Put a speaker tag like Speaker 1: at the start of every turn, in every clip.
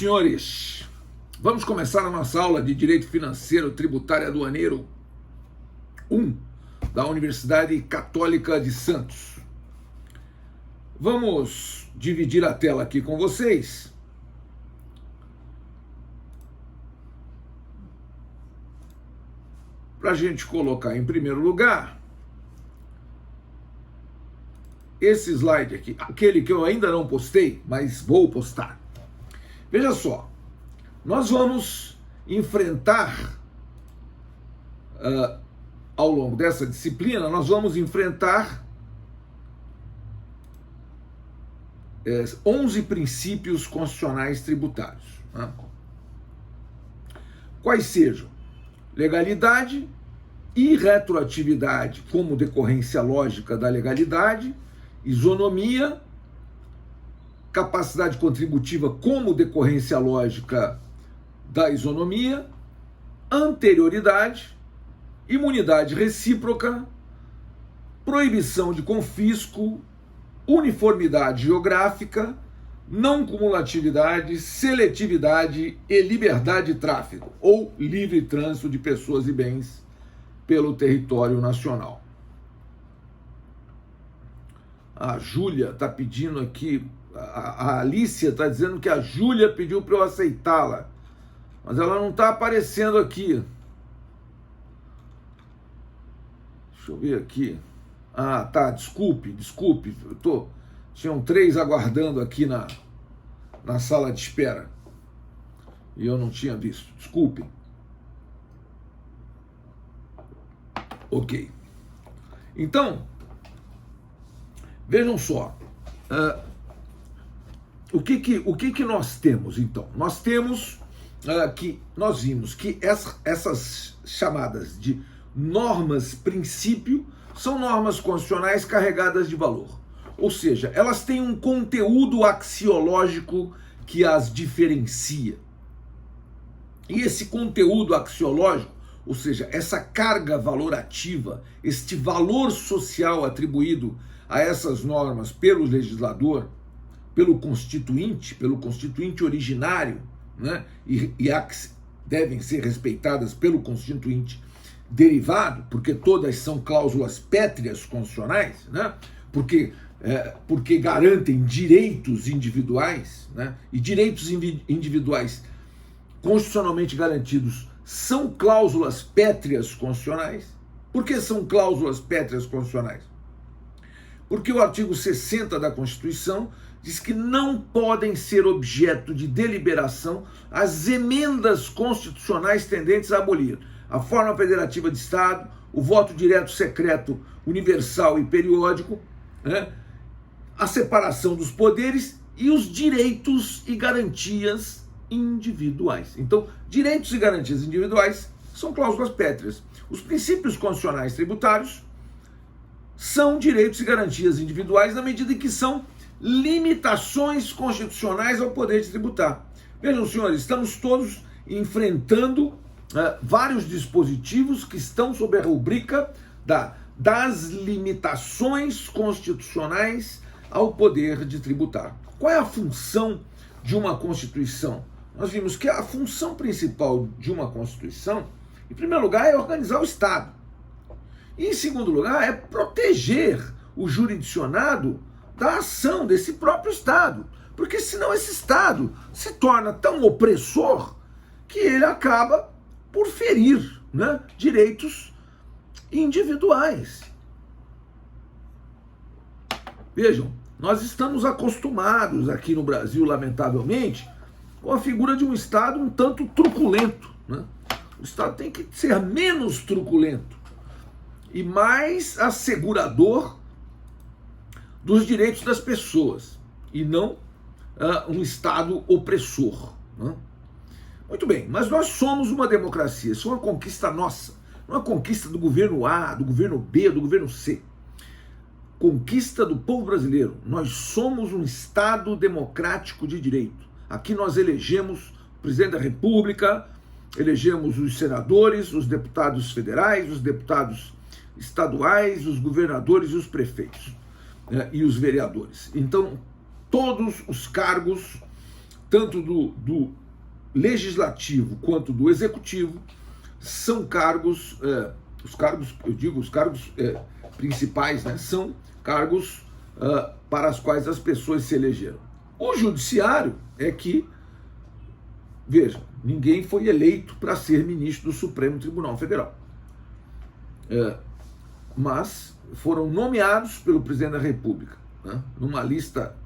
Speaker 1: Senhores, vamos começar a nossa aula de Direito Financeiro, Tributário e Aduaneiro 1 da Universidade Católica de Santos. Vamos dividir a tela aqui com vocês. Para a gente colocar em primeiro lugar esse slide aqui, aquele que eu ainda não postei, mas vou postar. Veja só, nós vamos enfrentar, ao longo dessa disciplina, nós vamos enfrentar 11 princípios constitucionais tributários. Né? Quais sejam? Legalidade e retroatividade como decorrência lógica da legalidade, isonomia, capacidade contributiva como decorrência lógica da isonomia, anterioridade, imunidade recíproca, proibição de confisco, uniformidade geográfica, não cumulatividade, seletividade e liberdade de tráfego, ou livre trânsito de pessoas e bens pelo território nacional. A Júlia está pedindo aqui, a Alicia está dizendo que a Júlia pediu para eu aceitá-la, mas ela não está aparecendo aqui. Deixa eu ver aqui. Ah, tá, desculpe, tinham 3 aguardando aqui na sala de espera e eu não tinha visto, desculpe. Ok. Então, vejam só, o que nós temos, então? Nós temos nós vimos que essas chamadas de normas princípio são normas constitucionais carregadas de valor. Ou seja, elas têm um conteúdo axiológico que as diferencia. E esse conteúdo axiológico, ou seja, essa carga valorativa, este valor social atribuído a essas normas pelo legislador, pelo constituinte originário, né? e devem ser respeitadas pelo constituinte derivado, porque todas são cláusulas pétreas constitucionais, né? porque garantem direitos individuais, né? E direitos individuais constitucionalmente garantidos são cláusulas pétreas constitucionais. Por que são cláusulas pétreas constitucionais? Porque o artigo 60 da Constituição diz que não podem ser objeto de deliberação as emendas constitucionais tendentes a abolir a forma federativa de Estado, o voto direto secreto universal e periódico, né, a separação dos poderes e os direitos e garantias individuais. Então, direitos e garantias individuais são cláusulas pétreas. Os princípios constitucionais tributários são direitos e garantias individuais na medida em que são limitações constitucionais ao poder de tributar. Vejam, senhores, estamos todos enfrentando vários dispositivos que estão sob a rubrica das limitações constitucionais ao poder de tributar. Qual é a função de uma Constituição? Nós vimos que a função principal de uma Constituição, em primeiro lugar, é organizar o Estado. E, em segundo lugar, é proteger o jurisdicionado da ação desse próprio Estado. Porque senão esse Estado se torna tão opressor que ele acaba por ferir, né, direitos individuais. Vejam, nós estamos acostumados aqui no Brasil, lamentavelmente, com a figura de um Estado um tanto truculento, né? O Estado tem que ser menos truculento e mais assegurador dos direitos das pessoas, e não um Estado opressor, né? Muito bem, mas nós somos uma democracia, isso é uma conquista nossa, não é uma conquista do governo A, do governo B, do governo C. Conquista do povo brasileiro. Nós somos um Estado democrático de direito. Aqui nós elegemos o presidente da República, elegemos os senadores, os deputados federais, os deputados estaduais, os governadores e os prefeitos, né, e os vereadores. Então, todos os cargos tanto do legislativo quanto do executivo, são cargos, os cargos, eu digo, os cargos principais, né, são cargos para os quais as pessoas se elegeram. O judiciário é que, veja, ninguém foi eleito para ser ministro do Supremo Tribunal Federal. Mas foram nomeados pelo presidente da República, né, numa lista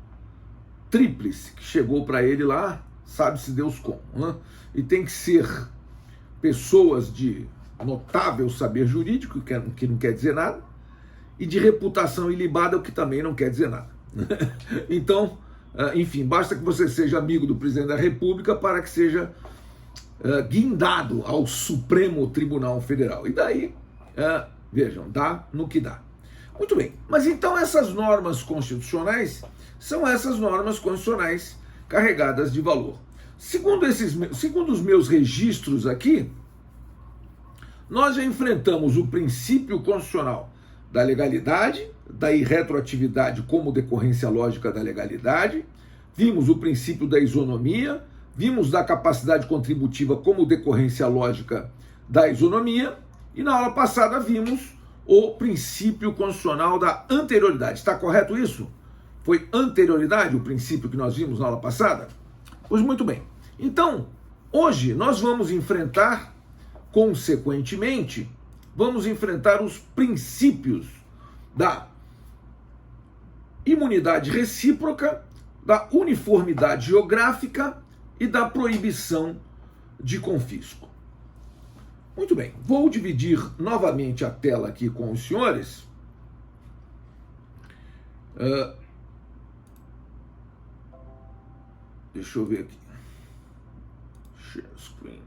Speaker 1: tríplice que chegou para ele lá, sabe-se Deus como, né? E tem que ser pessoas de notável saber jurídico, que não quer dizer nada, e de reputação ilibada, o que também não quer dizer nada. Então, enfim, basta que você seja amigo do presidente da República para que seja guindado ao Supremo Tribunal Federal. E daí, vejam, dá no que dá. Muito bem, mas então essas normas constitucionais são essas normas constitucionais carregadas de valor. Segundo os meus registros aqui, nós já enfrentamos o princípio constitucional da legalidade, da irretroatividade como decorrência lógica da legalidade, vimos o princípio da isonomia, vimos da capacidade contributiva como decorrência lógica da isonomia, e na aula passada vimos o princípio constitucional da anterioridade. Está correto isso? Foi anterioridade o princípio que nós vimos na aula passada? Pois muito bem. Então, hoje nós vamos enfrentar, consequentemente, vamos enfrentar os princípios da imunidade recíproca, da uniformidade geográfica e da proibição de confisco. Muito bem, vou dividir novamente a tela aqui com os senhores. Deixa eu ver aqui. Share screen.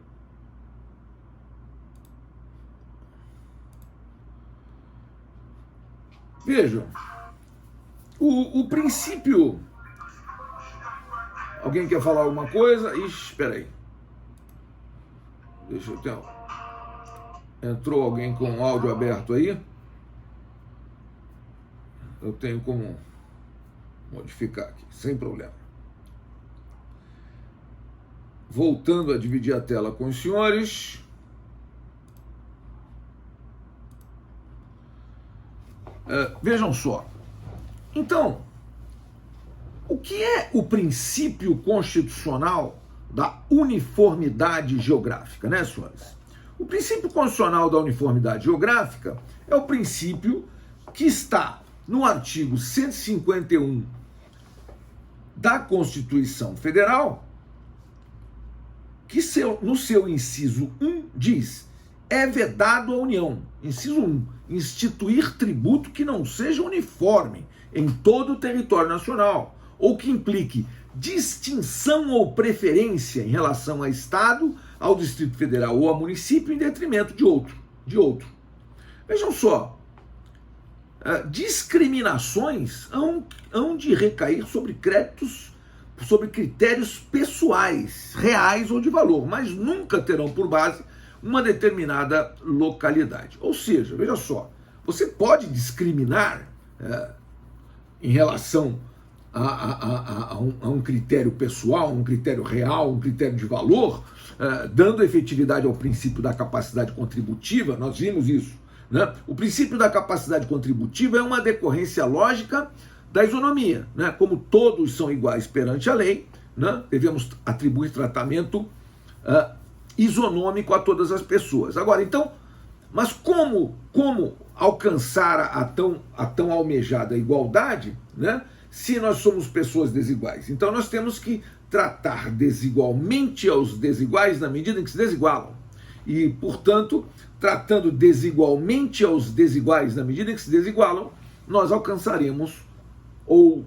Speaker 1: Vejam, o princípio... Alguém quer falar alguma coisa? Ixi, espera aí. Deixa eu ter... Entrou alguém com o áudio aberto aí? Eu tenho como modificar aqui, sem problema. Voltando a dividir a tela com os senhores. Vejam só. Então, o que é o princípio constitucional da uniformidade geográfica, né, senhores? O princípio constitucional da uniformidade geográfica é o princípio que está no artigo 151 da Constituição Federal, que no seu inciso 1 diz: é vedado à União, inciso 1, instituir tributo que não seja uniforme em todo o território nacional, ou que implique distinção ou preferência em relação a Estado, ao Distrito Federal ou a município em detrimento de outro. Vejam só, discriminações hão de recair sobre critérios pessoais, reais ou de valor, mas nunca terão por base uma determinada localidade. Ou seja, veja só, você pode discriminar em relação a um critério pessoal, um critério real, um critério de valor, dando efetividade ao princípio da capacidade contributiva. Nós vimos isso, né? O princípio da capacidade contributiva é uma decorrência lógica da isonomia, né? Como todos são iguais perante a lei, né? Devemos atribuir tratamento isonômico a todas as pessoas. Agora, então, mas como alcançar a tão almejada igualdade, né? Se nós somos pessoas desiguais? Então nós temos que tratar desigualmente aos desiguais na medida em que se desigualam. E, portanto, tratando desigualmente aos desiguais na medida em que se desigualam, nós alcançaremos, ou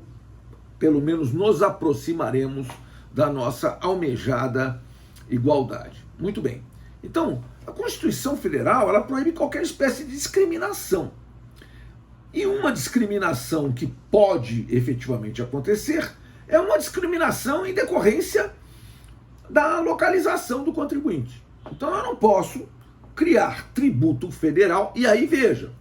Speaker 1: pelo menos nos aproximaremos da nossa almejada igualdade. Muito bem. Então, a Constituição Federal, ela proíbe qualquer espécie de discriminação. E uma discriminação que pode efetivamente acontecer é uma discriminação em decorrência da localização do contribuinte. Então eu não posso criar tributo federal. E aí veja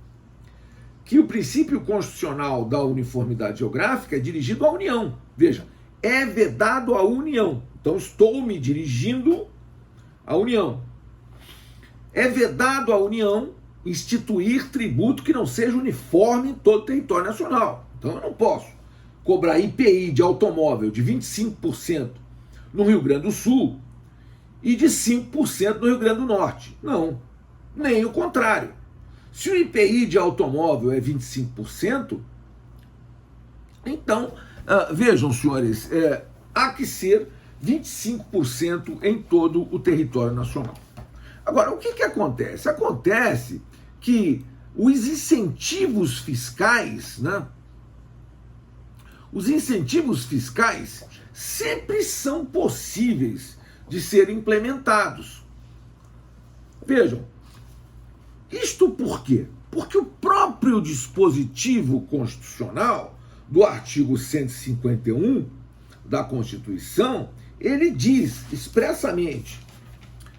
Speaker 1: que o princípio constitucional da uniformidade geográfica é dirigido à União. Veja, é vedado à União. Então estou me dirigindo à União. É vedado à União instituir tributo que não seja uniforme em todo o território nacional. Então eu não posso cobrar IPI de automóvel de 25% no Rio Grande do Sul e de 5% no Rio Grande do Norte. Não, nem o contrário. Se o IPI de automóvel é 25%, então, vejam, senhores, há que ser 25% em todo o território nacional. Agora, o que acontece? Acontece que os incentivos fiscais, né? Os incentivos fiscais sempre são possíveis de serem implementados. Vejam, isto por quê? Porque o próprio dispositivo constitucional do artigo 151 da Constituição, ele diz expressamente,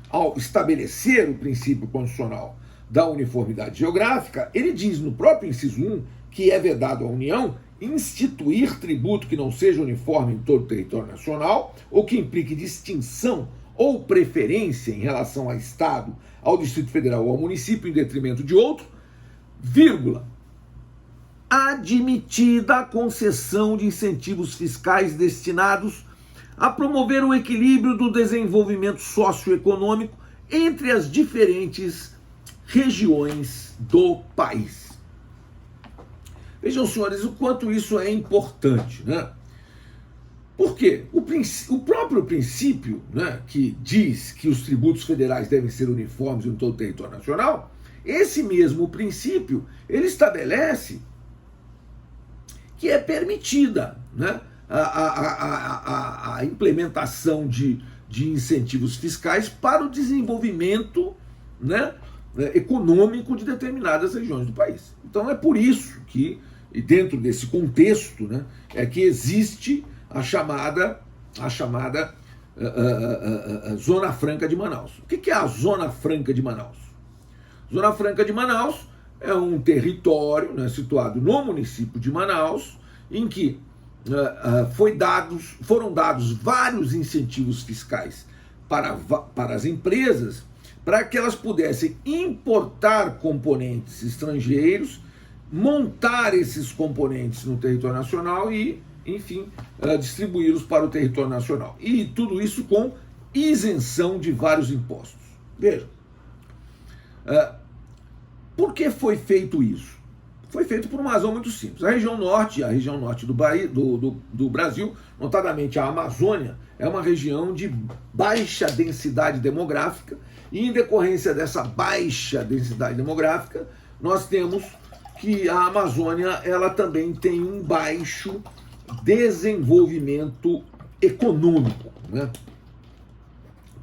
Speaker 1: ao estabelecer o princípio constitucional da uniformidade geográfica, ele diz no próprio inciso 1 que é vedado à União instituir tributo que não seja uniforme em todo o território nacional ou que implique distinção ou preferência em relação ao Estado, ao Distrito Federal ou ao município em detrimento de outro, vírgula, admitida a concessão de incentivos fiscais destinados a promover o equilíbrio do desenvolvimento socioeconômico entre as diferentes regiões do país. Vejam, senhores, o quanto isso é importante, né? Por quê? O próprio princípio, né, que diz que os tributos federais devem ser uniformes em todo o território nacional, esse mesmo princípio, ele estabelece que é permitida, né, a implementação de incentivos fiscais para o desenvolvimento, né, econômico de determinadas regiões do país. Então é por isso que, e dentro desse contexto, né, é que existe a chamada Zona Franca de Manaus. O que é a Zona Franca de Manaus? Zona Franca de Manaus é um território, né, situado no município de Manaus, em que foram dados vários incentivos fiscais para as empresas, para que elas pudessem importar componentes estrangeiros, montar esses componentes no território nacional e, enfim, distribuí-los para o território nacional. E tudo isso com isenção de vários impostos. Veja, por que foi feito isso? Foi feito por uma razão muito simples. A região norte do Brasil, notadamente a Amazônia, é uma região de baixa densidade demográfica, e em decorrência dessa baixa densidade demográfica, nós temos que a Amazônia ela também tem um baixo desenvolvimento econômico, né?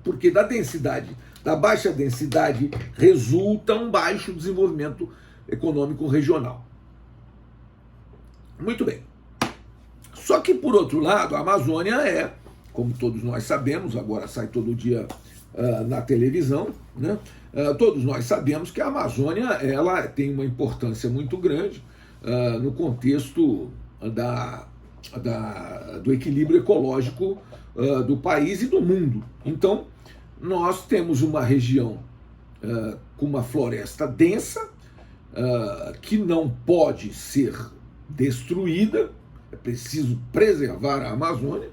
Speaker 1: Porque da baixa densidade resulta um baixo desenvolvimento econômico regional. Muito bem. Só que, por outro lado, a Amazônia é, como todos nós sabemos, agora sai todo dia na televisão, né? Todos nós sabemos que a Amazônia ela tem uma importância muito grande no contexto do equilíbrio ecológico do país e do mundo. Então, nós temos uma região com uma floresta densa, que não pode ser destruída. É preciso preservar a Amazônia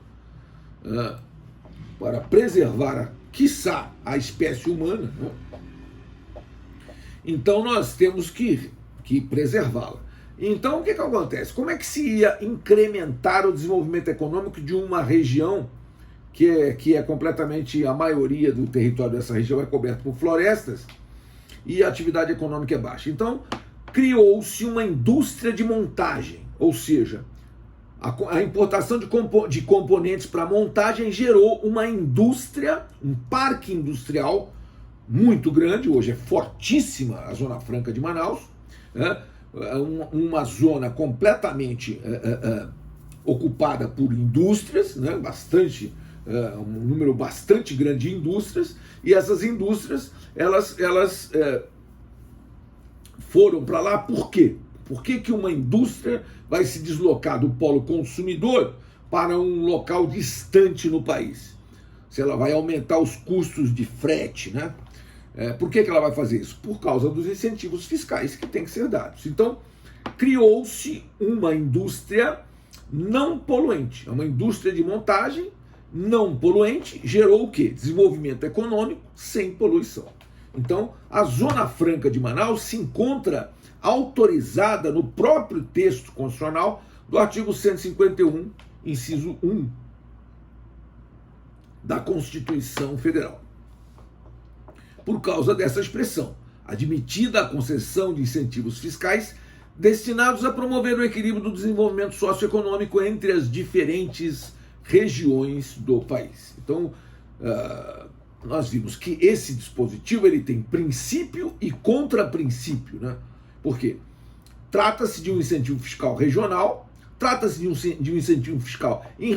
Speaker 1: para preservar, quiçá, a espécie humana, né? Então nós temos que preservá-la. Então o que acontece? Como é que se ia incrementar o desenvolvimento econômico de uma região que é completamente, a maioria do território dessa região é coberto por florestas e a atividade econômica é baixa? Então criou-se uma indústria de montagem, ou seja, a importação de componentes para montagem gerou uma indústria, um parque industrial muito grande. Hoje é fortíssima a Zona Franca de Manaus, né? Uma zona completamente ocupada por indústrias, né? Um número bastante grande de indústrias, e essas indústrias elas foram para lá por quê? Por que uma indústria vai se deslocar do polo consumidor para um local distante no país. Se ela vai aumentar os custos de frete, né? Por que ela vai fazer isso? Por causa dos incentivos fiscais que têm que ser dados. Então, criou-se uma indústria não poluente. É uma indústria de montagem não poluente, gerou o quê? Desenvolvimento econômico sem poluição. Então, a Zona Franca de Manaus se encontra autorizada no próprio texto constitucional do artigo 151, inciso 1 da Constituição Federal. Por causa dessa expressão, admitida a concessão de incentivos fiscais destinados a promover o equilíbrio do desenvolvimento socioeconômico entre as diferentes regiões do país. Então, nós vimos que esse dispositivo ele tem princípio e contraprincípio, né? Por quê? Trata-se de um incentivo fiscal regional, trata-se de um incentivo fiscal em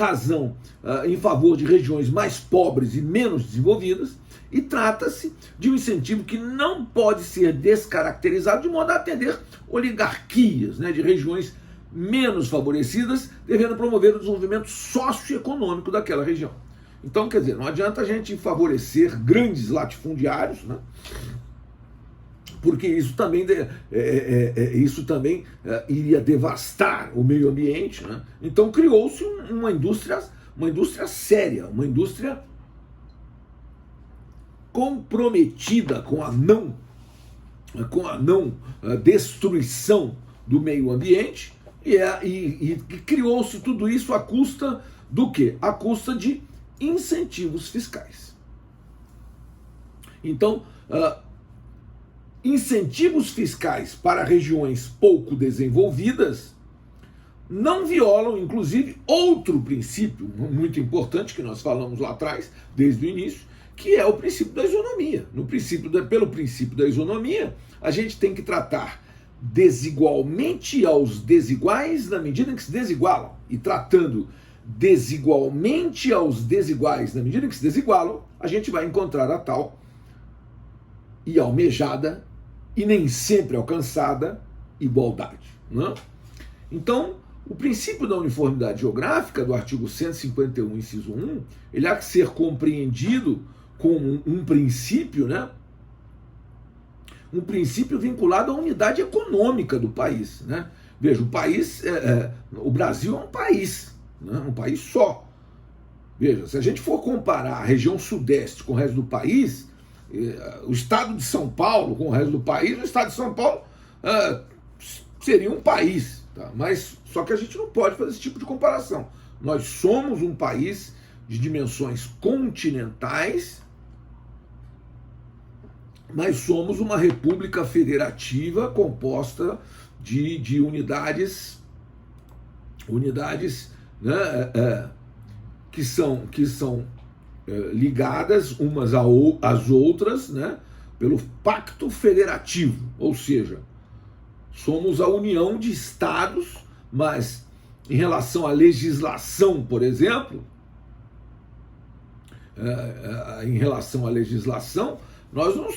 Speaker 1: favor de regiões mais pobres e menos desenvolvidas, e trata-se de um incentivo que não pode ser descaracterizado de modo a atender oligarquias, né, de regiões menos favorecidas, devendo promover o desenvolvimento socioeconômico daquela região. Então, quer dizer, não adianta a gente favorecer grandes latifundiários, né, porque isso também iria devastar o meio ambiente, né? Então criou-se uma indústria séria, uma indústria comprometida com a não destruição do meio ambiente, e criou-se tudo isso à custa do quê? À custa de incentivos fiscais. Então, incentivos fiscais para regiões pouco desenvolvidas não violam, inclusive, outro princípio muito importante que nós falamos lá atrás, desde o início, que é o princípio da isonomia. Pelo princípio da isonomia, a gente tem que tratar desigualmente aos desiguais na medida em que se desigualam. E tratando desigualmente aos desiguais na medida em que se desigualam, a gente vai encontrar a tal e almejada e nem sempre alcançada igualdade, né? Então, o princípio da uniformidade geográfica do artigo 151, inciso 1, ele há que ser compreendido como um princípio, né? Um princípio vinculado à unidade econômica do país, né? Veja, o Brasil é um país, né? Um país só. Veja, se a gente for comparar a região sudeste com o resto do país, o estado de São Paulo com o resto do país, o estado de São Paulo seria um país, tá? Mas só que a gente não pode fazer esse tipo de comparação. Nós somos um país de dimensões continentais, mas somos uma república federativa composta de unidades, né, que são ligadas umas às outras, né, pelo pacto federativo, ou seja, somos a união de estados, mas em relação à legislação, por exemplo, nós não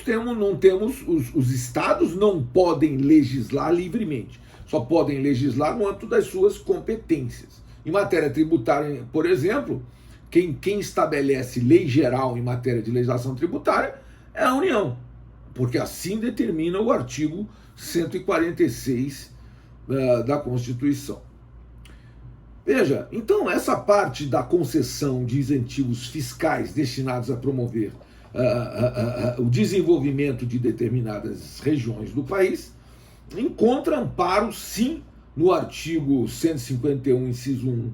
Speaker 1: temos os estados não podem legislar livremente, só podem legislar no âmbito das suas competências. Em matéria tributária, por exemplo, quem estabelece lei geral em matéria de legislação tributária é a União, porque assim determina o artigo 146 da Constituição. Veja, então essa parte da concessão de incentivos fiscais destinados a promover o desenvolvimento de determinadas regiões do país encontra amparo, sim, no artigo 151, inciso 1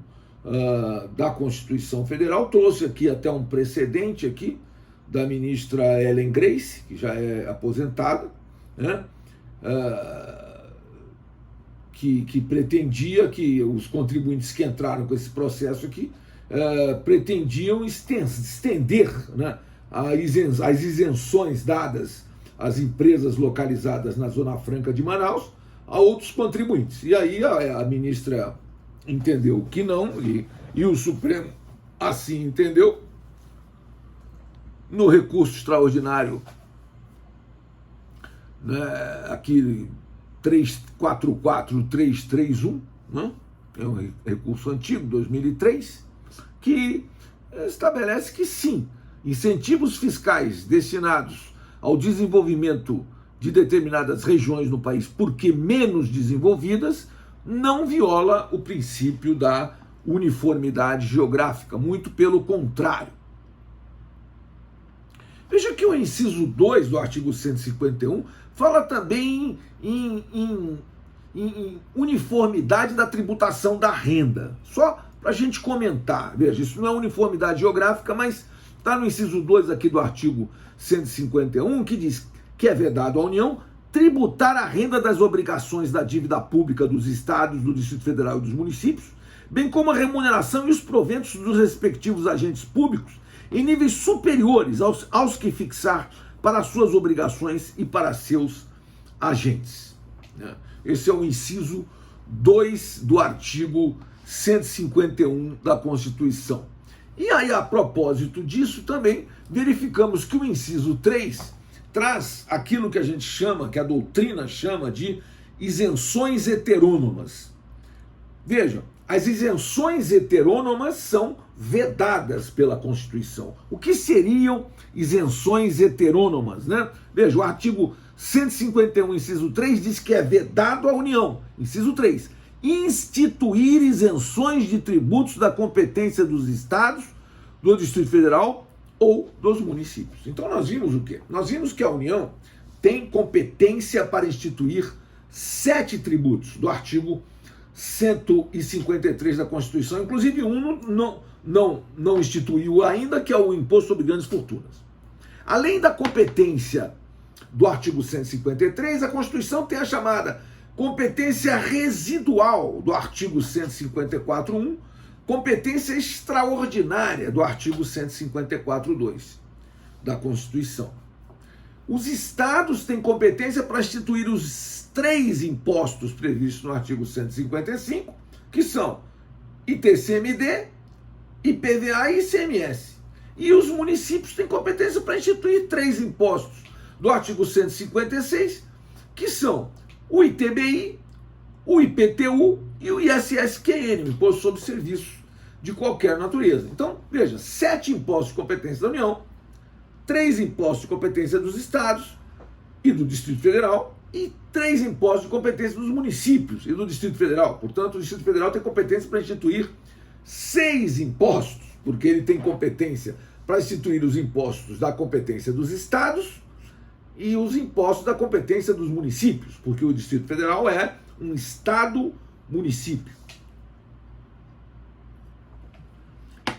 Speaker 1: da Constituição Federal. Trouxe aqui até um precedente aqui da ministra Ellen Grace, que já é aposentada, né? Que pretendia que os contribuintes que entraram com esse processo aqui pretendiam estender, né, as isenções dadas às empresas localizadas na Zona Franca de Manaus a outros contribuintes. E aí a ministra entendeu que não, e o Supremo assim entendeu. No recurso extraordinário, né, aqui 344331, né, é um recurso antigo, 2003, que estabelece que sim, incentivos fiscais destinados ao desenvolvimento de determinadas regiões no país, porque menos desenvolvidas, não viola o princípio da uniformidade geográfica, muito pelo contrário. Veja que o inciso 2 do artigo 151 fala também em uniformidade da tributação da renda. Só para a gente comentar, veja, isso não é uniformidade geográfica, mas está no inciso 2 aqui do artigo 151, que diz que é vedado à União tributar a renda das obrigações da dívida pública dos estados, do Distrito Federal e dos municípios, bem como a remuneração e os proventos dos respectivos agentes públicos em níveis superiores aos que fixar para suas obrigações e para seus agentes. Esse é o inciso 2 do artigo 151 da Constituição. E aí, a propósito disso, também verificamos que o inciso 3 traz aquilo que a gente chama, que a doutrina chama de isenções heterônomas. Vejam, as isenções heterônomas são vedadas pela Constituição. O que seriam isenções heterônomas, né? Veja, o artigo 151, inciso 3, diz que é vedado à União, inciso 3, instituir isenções de tributos da competência dos estados, do Distrito Federal ou dos municípios. Então nós vimos o quê? Nós vimos que a União tem competência para instituir 7 tributos do artigo 153 da Constituição, inclusive um não instituiu ainda, que é o Imposto sobre Grandes Fortunas. Além da competência do artigo 153, a Constituição tem a chamada competência residual do artigo 154.1, competência extraordinária do artigo 154.2 da Constituição. Os estados têm competência para instituir os 3 impostos previstos no artigo 155, que são ITCMD, IPVA e ICMS. E os municípios têm competência para instituir 3 impostos do artigo 156, que são o ITBI, o IPTU e o ISSQN, o Imposto sobre Serviços de qualquer natureza. Então, veja, 7 impostos de competência da União, 3 impostos de competência dos estados e do Distrito Federal e 3 impostos de competência dos municípios e do Distrito Federal. Portanto, o Distrito Federal tem competência para instituir 6 impostos, porque ele tem competência para instituir os impostos da competência dos estados e os impostos da competência dos municípios, porque o Distrito Federal é um estado-município.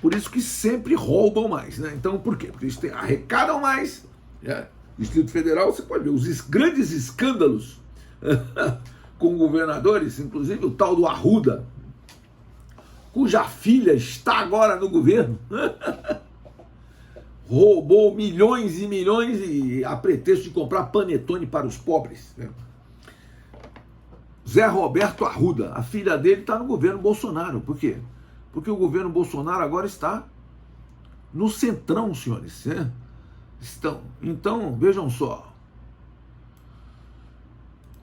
Speaker 1: Por isso que sempre roubam mais, né? Então, por quê? Porque eles arrecadam mais. Né? Distrito Federal, você pode ver os grandes escândalos com governadores, inclusive o tal do Arruda, cuja filha está agora no governo, roubou milhões e milhões e a pretexto de comprar panetone para os pobres. Né? Zé Roberto Arruda, a filha dele está no governo Bolsonaro. Por quê? Porque o governo Bolsonaro agora está no centrão, senhores. Né? Então, vejam só.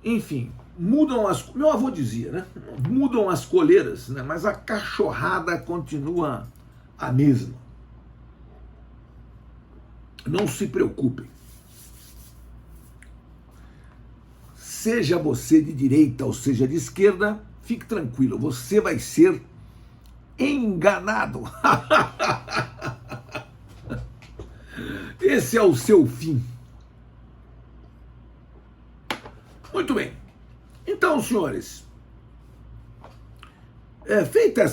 Speaker 1: Enfim, meu avô dizia, né? Mudam as coleiras, né? Mas a cachorrada continua a mesma. Não se preocupem. Seja você de direita ou seja de esquerda, fique tranquilo, você vai ser enganado. Esse é o seu fim. Muito bem. Então, senhores, feita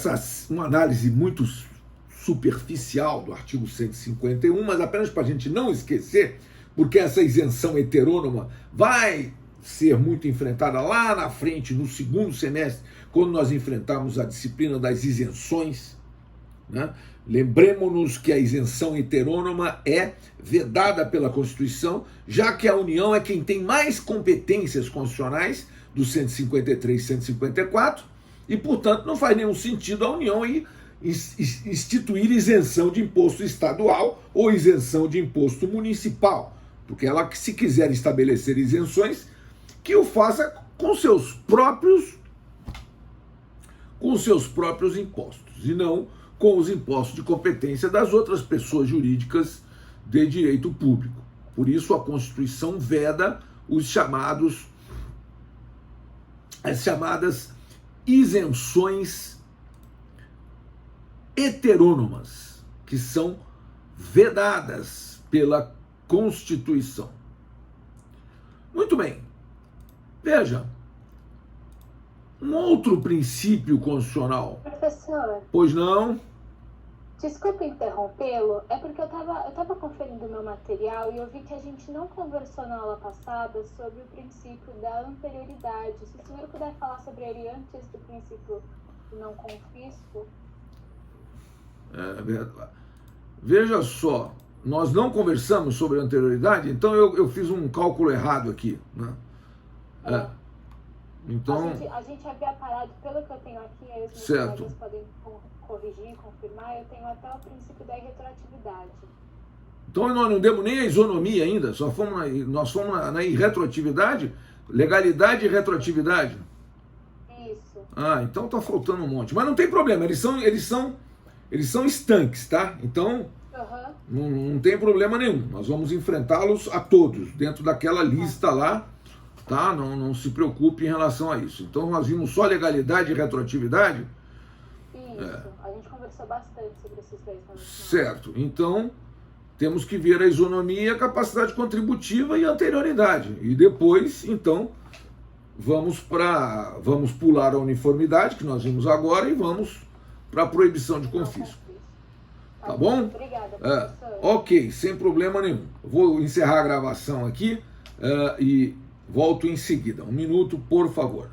Speaker 1: uma análise muito superficial do artigo 151, mas apenas para a gente não esquecer, porque essa isenção heterônoma vai ser muito enfrentada lá na frente, no segundo semestre, quando nós enfrentarmos a disciplina das isenções, né? Lembremos-nos que a isenção heterônoma é vedada pela Constituição, já que a União é quem tem mais competências constitucionais, do 153 e 154, e, portanto, não faz nenhum sentido a União instituir isenção de imposto estadual ou isenção de imposto municipal, porque ela, se quiser estabelecer isenções, que o faça com seus próprios impostos, e não com os impostos de competência das outras pessoas jurídicas de direito público. Por isso a Constituição veda as chamadas isenções heterônomas, que são vedadas pela Constituição. Muito bem. Veja, um outro princípio constitucional.
Speaker 2: Professor,
Speaker 1: Pois não?
Speaker 2: desculpa interrompê-lo, é porque eu tava conferindo o meu material e eu vi que a gente não conversou na aula passada sobre o princípio da anterioridade. Se o senhor puder falar sobre ele antes do princípio do não confisco.
Speaker 1: Veja só, nós não conversamos sobre anterioridade, então eu fiz um cálculo errado aqui, né? Então,
Speaker 2: a gente havia parado, pelo que eu tenho aqui, aí os meus
Speaker 1: certo.
Speaker 2: colegas podem corrigir, confirmar, eu tenho até o princípio da irretroatividade.
Speaker 1: Então nós não demos nem a isonomia ainda, nós fomos na irretroatividade, legalidade e retroatividade.
Speaker 2: Isso.
Speaker 1: Então tá faltando um monte, mas não tem problema, eles são estanques, tá? Então não tem problema nenhum, nós vamos enfrentá-los a todos, dentro daquela lista lá, tá? Não se preocupe em relação a isso. Então nós vimos só legalidade e retroatividade.
Speaker 2: Isso, a gente conversou bastante sobre esses dois.
Speaker 1: Certo, então temos que ver a isonomia, a capacidade contributiva e a anterioridade. E depois, então, vamos pular a uniformidade, que nós vimos agora, e vamos para a proibição de confisco. Tá bom?
Speaker 2: Obrigada, professor.
Speaker 1: Ok, sem problema nenhum. Vou encerrar a gravação aqui e volto em seguida. Um minuto, por favor.